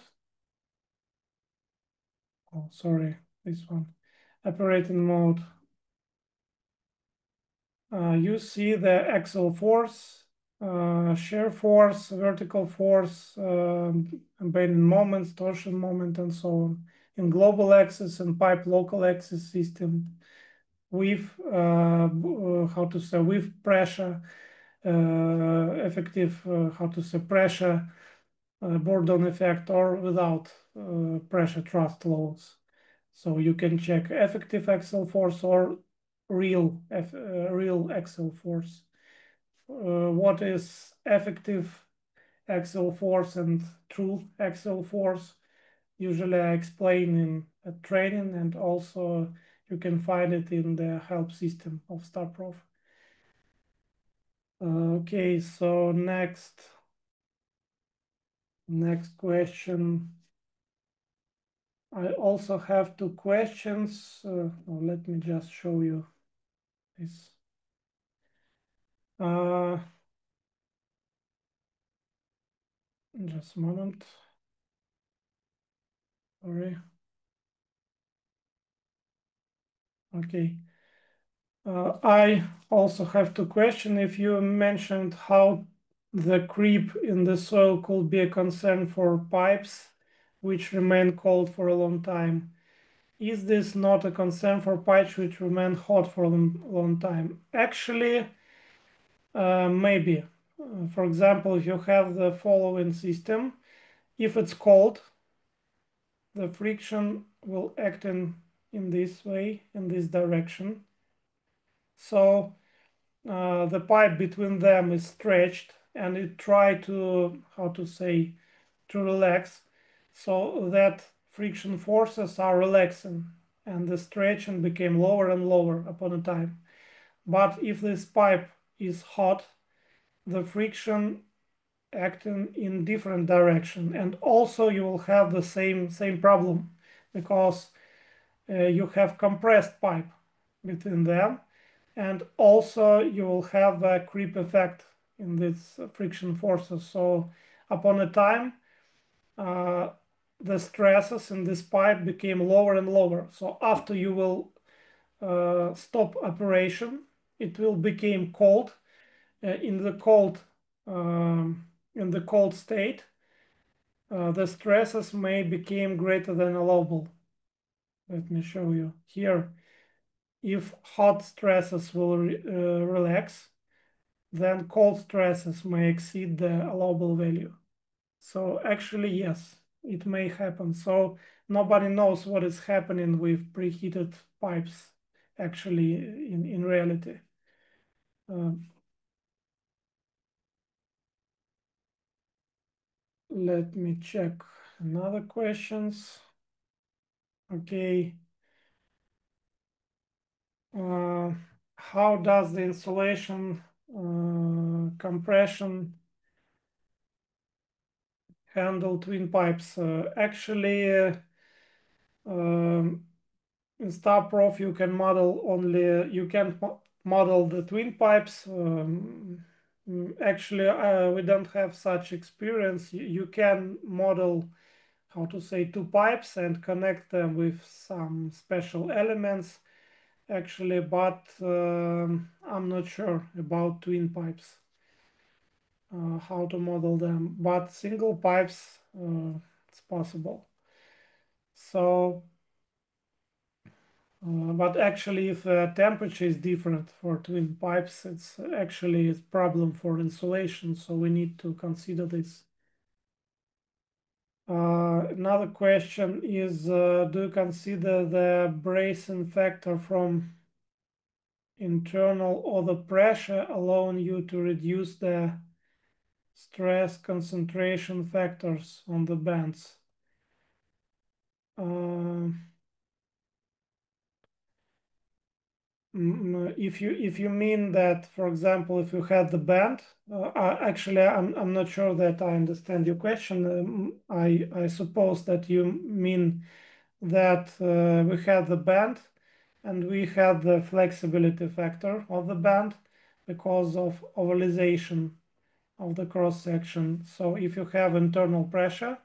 Oh, sorry, this one. Operating mode. You see the axial force, shear force, vertical force, bending moments, torsion moment, and so on. In global axis and pipe local axis system, with with pressure, effective, how to say, pressure board-on effect or without pressure thrust loads. So you can check effective axial force or real axial force. What is effective axial force and true axial force? Usually I explain in a training, and also you can find it in the help system of START-PROF. Okay, so next question. I also have two questions. Let me just show you this. Just a moment. Sorry. Okay. I also have to question if you mentioned how the creep in the soil could be a concern for pipes which remain cold for a long time. Is this not a concern for pipes which remain hot for a long time? Actually, maybe. For example, if you have the following system, if it's cold, the friction will act in this way, in this direction. So the pipe between them is stretched, and it try to, how to say, to relax, so that friction forces are relaxing, and the stretching became lower and lower upon a time. But if this pipe is hot, the friction acting in different direction, and also you will have the same problem, because you have compressed pipe between them, and also you will have a creep effect in these friction forces. So upon a time, the stresses in this pipe became lower and lower. So after you will stop operation, it will become cold. In the cold state, the stresses may become greater than allowable. Let me show you here. If hot stresses will relax, then cold stresses may exceed the allowable value. So actually, yes, it may happen. So nobody knows what is happening with preheated pipes actually in reality. Let me check another questions. Okay. How does the insulation compression handle twin pipes? Actually, in START-PROF you can model only, you can model the twin pipes. Actually, we don't have such experience. You can model, how to say, two pipes and connect them with some special elements actually, but I'm not sure about twin pipes, how to model them, but single pipes, it's possible. So but actually, if temperature is different for twin pipes, it's actually a problem for insulation, so we need to consider this. Another question is, do you consider the bracing factor from internal or the pressure allowing you to reduce the stress concentration factors on the bands? If you mean that, for example, if you had the band, actually, I'm not sure that I understand your question. I suppose that you mean that we had the band and we had the flexibility factor of the band because of ovalization of the cross section. So if you have internal pressure,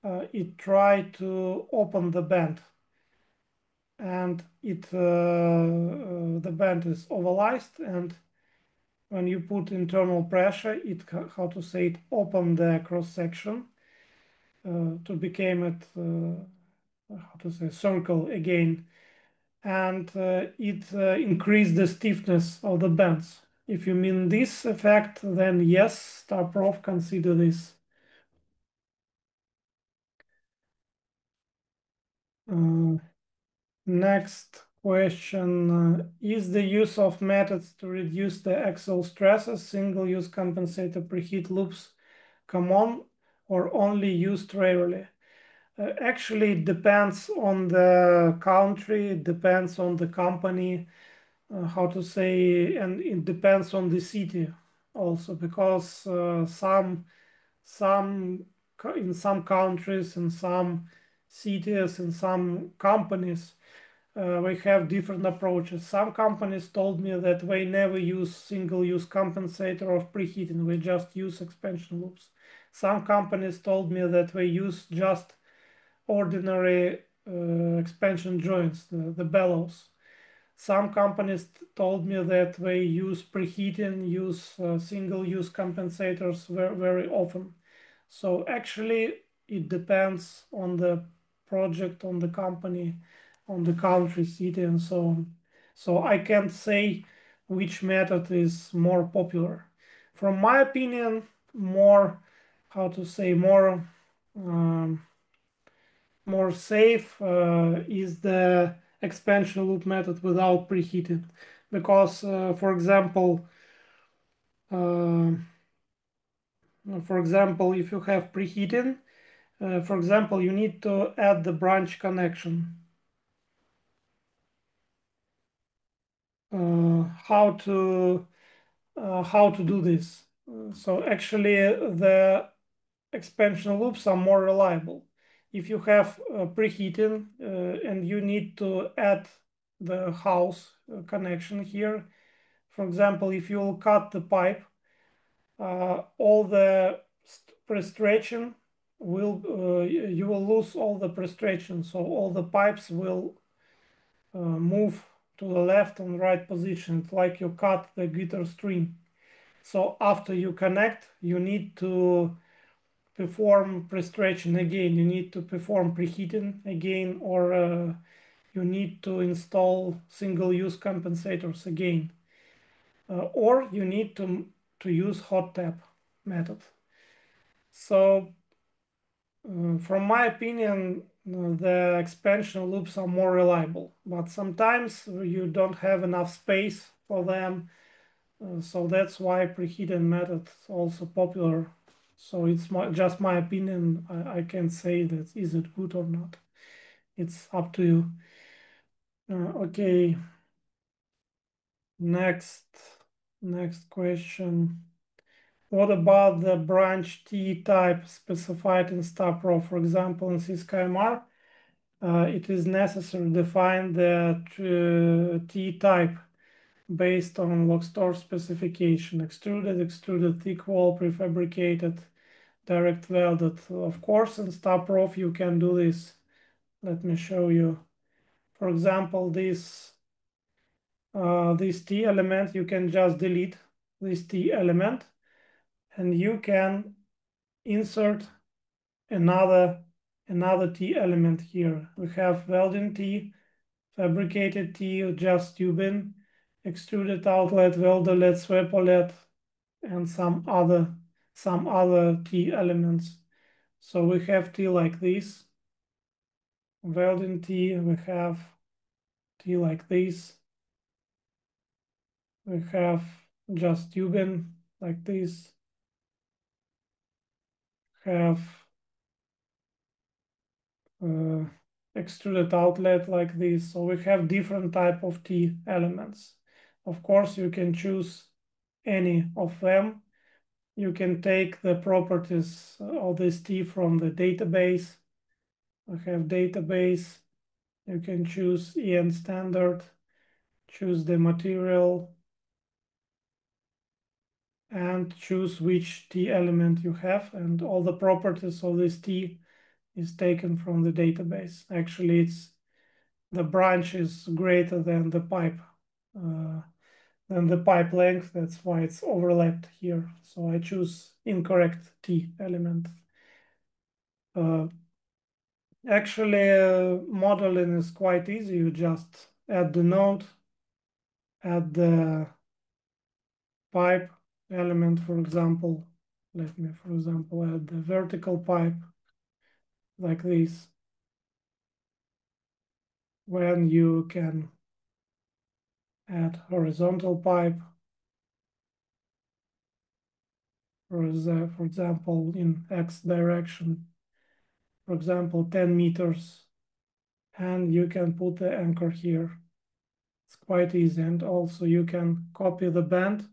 it try to open the band, and the band is ovalized, and when you put internal pressure, it, how to say, it open the cross section to become it, how to say, circle again, and it increase the stiffness of the bands. If you mean this effect, then yes, START-PROF consider this. Next question, is the use of methods to reduce the axial stresses, single-use compensator preheat loops common or only used rarely? Actually, it depends on the country, it depends on the company, how to say, and it depends on the city also, because in some countries, in some cities, in some companies, we have different approaches. Some companies told me that they never use single-use compensator of preheating, we just use expansion loops. Some companies told me that they use just ordinary expansion joints, the bellows. Some companies told me that they use preheating, use single-use compensators very often. So actually, it depends on the project, on the company, on the country, city, and so on. So I can't say which method is more popular. From my opinion, more, how to say, more safe is the expansion loop method without preheating, because for example, if you have preheating, for example, you need to add the branch connection. How to do this? So actually, the expansion loops are more reliable. If you have preheating and you need to add the house connection here, for example, if you will cut the pipe, all the pre-stretching will you will lose all the pre-stretching, so all the pipes will move to the left and right position. It's like you cut the guitar string. So after you connect, you need to perform pre-stretching again, you need to perform preheating again, or you need to install single-use compensators again, or you need to use hot tap method. So from my opinion, the expansion loops are more reliable, but sometimes you don't have enough space for them, so that's why preheating method is also popular. So it's just my opinion. I can't say that is it good or not. It's up to you. Okay. Next question. What about the branch T type specified in START-PROF? For example, in SysKMR, it is necessary to define the T type based on Logstor specification: extruded, thick wall, prefabricated, direct welded. Of course, in START-PROF you can do this. Let me show you. For example, this T element, you can just delete this T element and you can insert another T element here. We have welding T, fabricated T, just tubing, extruded outlet, welder LED, swap LED, and some other T elements. So we have T like this, welding T, we have T like this, we have just tubing like this, have extruded outlet like this. So we have different type of T elements. Of course, you can choose any of them. You can take the properties of this T from the database. I have database. You can choose EN standard, choose the material, and choose which T element you have, and all the properties of this T is taken from the database. Actually, it's the branch is greater than the pipe length. That's why it's overlapped here. So I choose incorrect T element. Actually, modeling is quite easy. You just add the node, add the pipe element, for example. Let me, for example, add the vertical pipe like this. When you can add horizontal pipe, for example, in X direction, for example, 10 meters, and you can put the anchor here. It's quite easy, and also you can copy the band,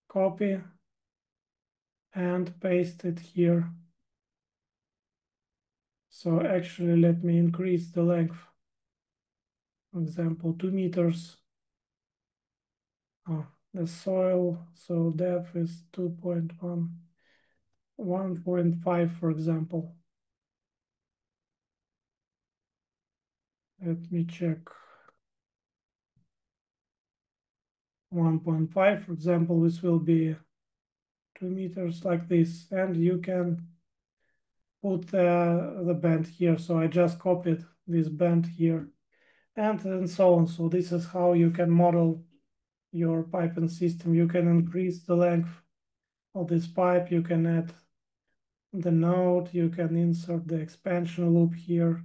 copy, and paste it here. So actually, let me increase the length. For example, 2 meters. Oh, the soil, so depth is 2.1, 1.5, for example. Let me check. 1.5, for example, this will be 2 meters like this, and you can put the band here. So I just copied this band here, and so on. So this is how you can model your piping system. You can increase the length of this pipe, you can add the node, you can insert the expansion loop here,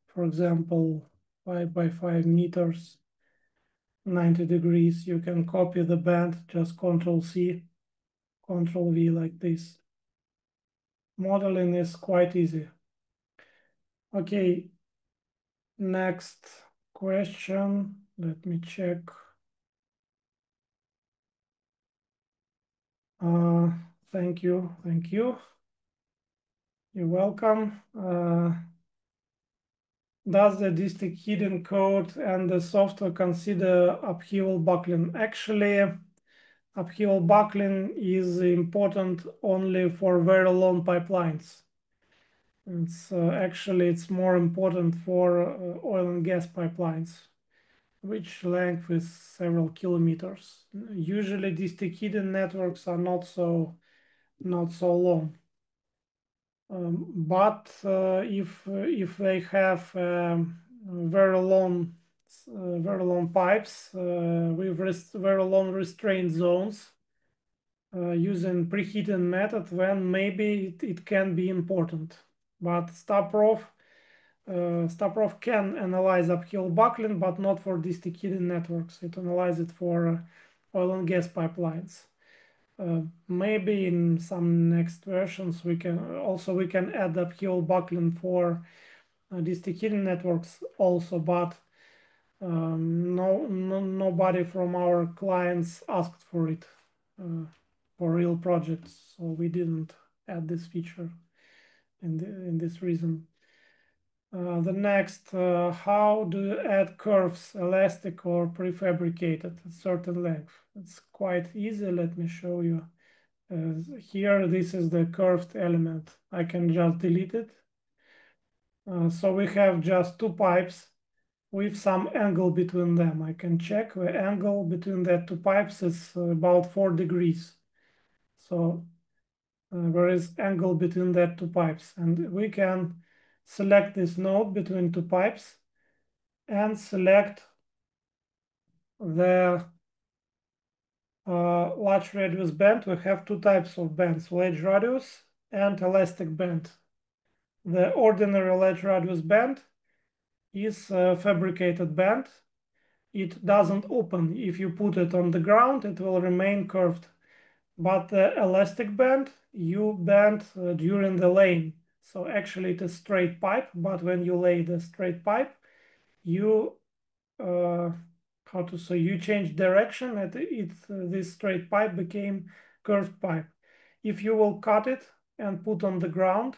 for example, 5 by 5 meters, 90 degrees. You can copy the band, just Ctrl+C, Ctrl+V like this. Modeling is quite easy. Okay, next question. Let me check. Thank you. You're welcome. Does the district hidden code and the software consider upheaval buckling? Actually, upheaval buckling is important only for very long pipelines. It's more important for oil and gas pipelines, which length is several kilometers. Usually district hidden networks are not so long. But if they have very long pipes with very long restraint zones using preheating method, then maybe it can be important. But START-PROF can analyze uphill buckling, but not for district hidden networks. It analyzes it for oil and gas pipelines. Maybe in some next versions we can add uphill buckling for district hidden networks also, but nobody from our clients asked for it for real projects, so we didn't add this feature in this reason. The next, how do you add curves, elastic or prefabricated at certain length? It's quite easy. Let me show you. Here, this is the curved element. I can just delete it. So we have just 2 pipes with some angle between them. I can check the angle between the 2 pipes is about 4 degrees. So there is angle between the 2 pipes, and we can select this node between 2 pipes and select the large radius band. We have 2 types of bands, ledge radius and elastic band. The ordinary ledge radius band is a fabricated band. It doesn't open. If you put it on the ground, it will remain curved. But the elastic band, you bend during the laying. So actually it is straight pipe, but when you lay the straight pipe, you you change direction and this straight pipe became curved pipe. If you will cut it and put on the ground,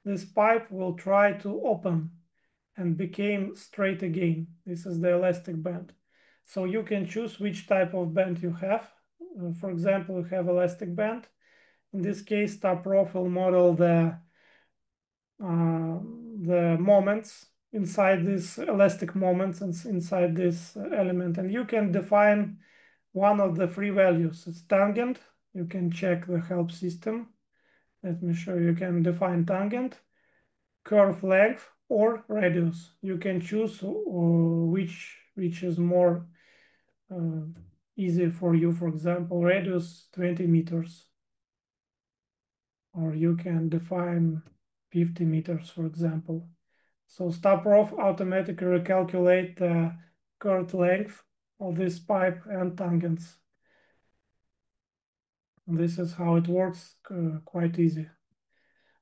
this pipe will try to open and became straight again. This is the elastic band. So you can choose which type of band you have. For example, you have elastic band. In this case, START-PROF will model the moments inside this elastic moments and inside this element, and you can define one of the 3 values. It's tangent. You can check the help system. Let me show you. You can define tangent, curve length, or radius. You can choose which is more easy for you. For example, radius 20 meters, or you can define 50 meters, for example. So START-PROF automatically recalculate the current length of this pipe and tangents. And this is how it works, quite easy.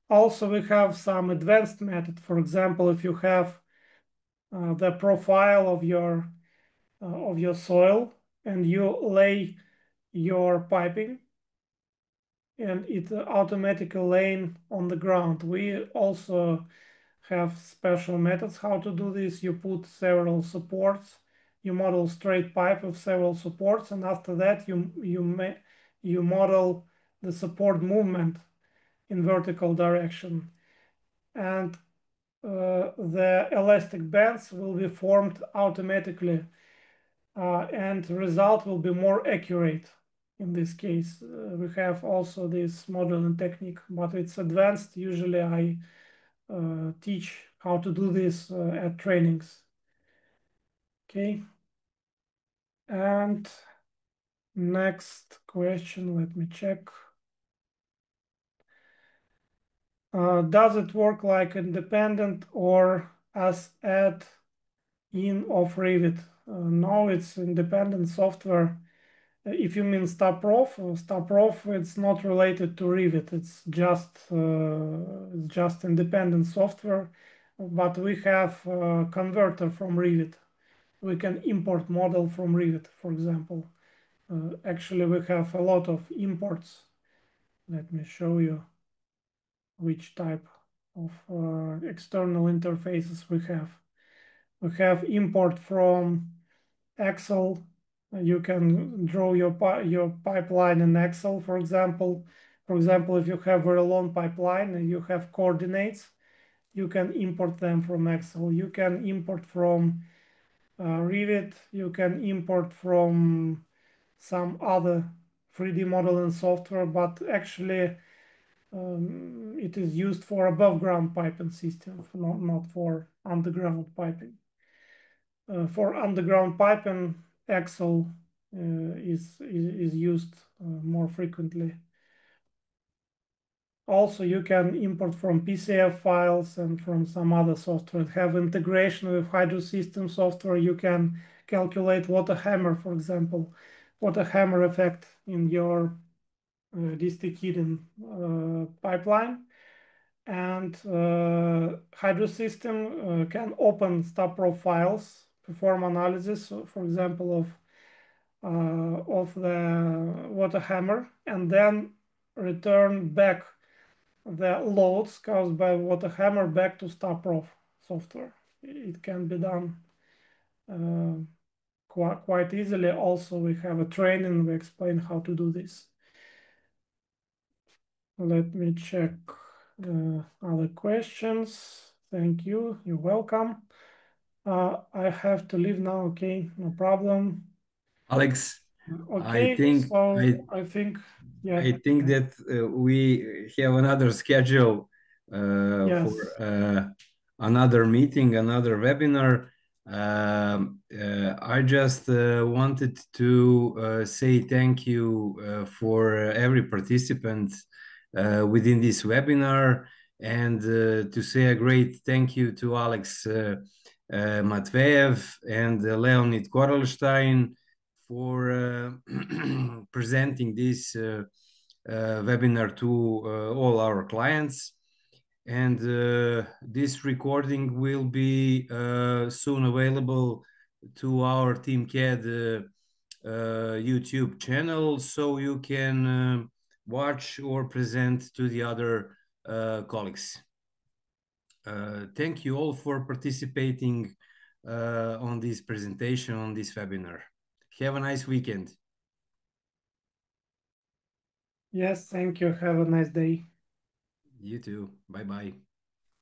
Also, we have some advanced method. For example, if you have the profile of your soil and you lay your piping and it automatically laying on the ground. We also have special methods how to do this. You put several supports, you model straight pipe with several supports, and after that you model the support movement in vertical direction, and the elastic bands will be formed automatically, and the result will be more accurate. In this case, we have also this modeling technique, but it's advanced. Usually I teach how to do this at trainings. Okay. And next question, let me check. Does it work like independent or as add-in of Revit? No, it's independent software. If you mean START-PROF, it's not related to Revit. It's just independent software, but we have a converter from Revit. We can import model from Revit, for example. Actually, we have a lot of imports. Let me show you which type of external interfaces we have. We have import from Excel. You can draw your pipeline in Excel, for example. For example, if you have a long pipeline and you have coordinates, you can import them from Excel. You can import from Revit. You can import from some other 3D modeling software, but actually it is used for above ground piping system, not for underground piping. For underground piping, Excel is used more frequently. Also, you can import from PCF files and from some other software. Have integration with Hydro System software. You can calculate water hammer, for example, water hammer effect in your district heating pipeline. And Hydro System can open START-PROF files, perform analysis, for example, of the water hammer, and then return back the loads caused by water hammer back to START-PROF software. It can be done quite easily. Also, we have a training, we explain how to do this. Let me check other questions. Thank you. You're welcome. I have to leave now. Okay, no problem. Alex, Okay, I think yeah. I think that we have another schedule Yes. for another meeting, another webinar. I just wanted to say thank you for every participant within this webinar, and to say a great thank you to Alex Matveev and Leonid Korlstein for presenting this webinar to all our clients. And this recording will be soon available to our TeamCAD YouTube channel, so you can watch or present to the other colleagues. Thank you all for participating on this presentation, on this webinar. Have a nice weekend. Yes, thank you. Have a nice day. You too. Bye-bye.